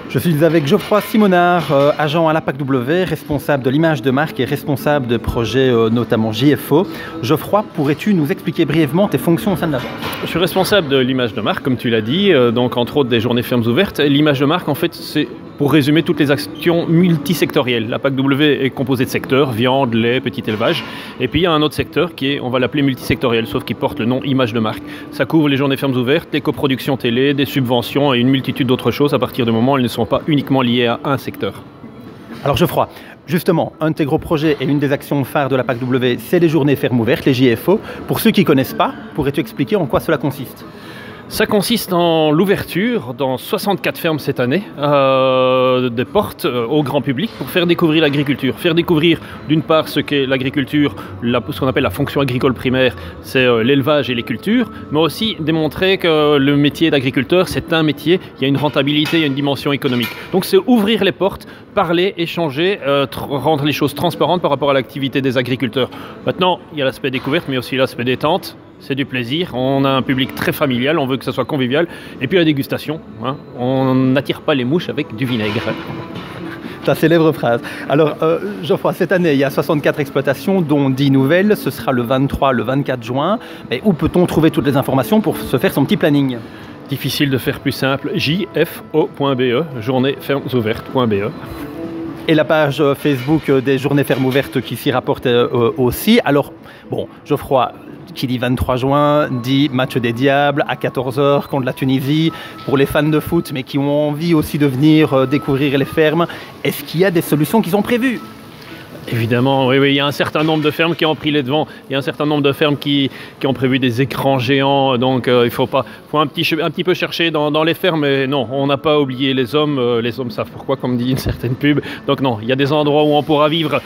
Je suis avec Geoffroy Simonard, agent à la PAC W, responsable de l'image de marque et responsable de projets notamment JFO. Geoffroy, pourrais-tu nous expliquer brièvement tes fonctions au sein de l'agence? Je suis responsable de l'image de marque, comme tu l'as dit, donc entre autres des journées fermes ouvertes. L'image de marque, en fait, c'est pour résumer toutes les actions multisectorielles. La PAC W est composée de secteurs, viande, lait, petit élevage. Et puis il y a un autre secteur qui est, on va l'appeler multisectoriel, sauf qui porte le nom image de marque. Ça couvre les journées fermes ouvertes, les coproductions télé, des subventions et une multitude d'autres choses à partir du moment où elles ne sont pas uniquement liées à un secteur. Alors Geoffroy, justement, un de tes gros projets et une des actions phares de la PAC W, c'est les journées fermes ouvertes, les JFO. Pour ceux qui ne connaissent pas, pourrais-tu expliquer en quoi cela consiste ? Ça consiste en l'ouverture dans 64 fermes cette année, des portes au grand public pour faire découvrir l'agriculture. Faire découvrir d'une part ce qu'est l'agriculture, ce qu'on appelle la fonction agricole primaire, c'est l'élevage et les cultures, mais aussi démontrer que le métier d'agriculteur, c'est un métier, il y a une rentabilité, il y a une dimension économique. Donc c'est ouvrir les portes, parler, échanger, rendre les choses transparentes par rapport à l'activité des agriculteurs. Maintenant, il y a l'aspect découverte, mais aussi l'aspect détente. C'est du plaisir, on a un public très familial, on veut que ça soit convivial. Et puis la dégustation, hein, on n'attire pas les mouches avec du vinaigre. Ta célèbre phrase. Alors Geoffroy, cette année, il y a 64 exploitations, dont 10 nouvelles. Ce sera le 23, le 24 juin. Mais où peut-on trouver toutes les informations pour se faire son petit planning ? Difficile de faire plus simple, jfo.be, journéesfermesouvertes.be. Et la page Facebook des journées fermes ouvertes qui s'y rapporte aussi. Alors, bon, Geoffroy, qui dit 23 juin, dit match des Diables à 14h contre la Tunisie. Pour les fans de foot, mais qui ont envie aussi de venir découvrir les fermes, est-ce qu'il y a des solutions qui sont prévues ? Évidemment, oui, il y a un certain nombre de fermes qui ont pris les devants. Il y a un certain nombre de fermes qui ont prévu des écrans géants. Donc il faut un petit peu chercher dans les fermes. Mais non, on n'a pas oublié les hommes. Les hommes savent pourquoi, comme dit une certaine pub. Donc non, il y a des endroits où on pourra vivre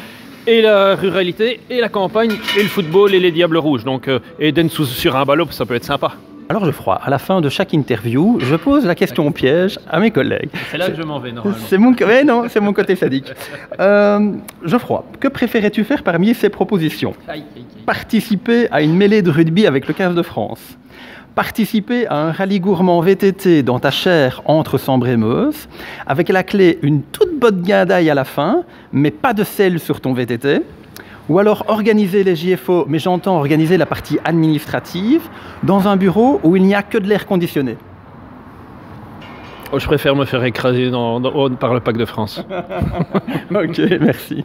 et la ruralité, et la campagne, et le football, et les Diables Rouges. Donc Eden sur un ballot, ça peut être sympa. Alors Geoffroy, à la fin de chaque interview, je pose la question piège à mes collègues. C'est là que je m'en vais normalement. C'est mon côté sadique. Geoffroy, que préférais-tu faire parmi ces propositions ? Participer à une mêlée de rugby avec le 15 de France ? Participer à un rallye gourmand VTT dans ta chair entre Sambre et Meuse, avec la clé une toute bonne guindaille à la fin, mais pas de sel sur ton VTT ? Ou alors organiser les JFO, mais j'entends organiser la partie administrative, dans un bureau où il n'y a que de l'air conditionné. Oh, je préfère me faire écraser par le PAC de France. Ok, merci.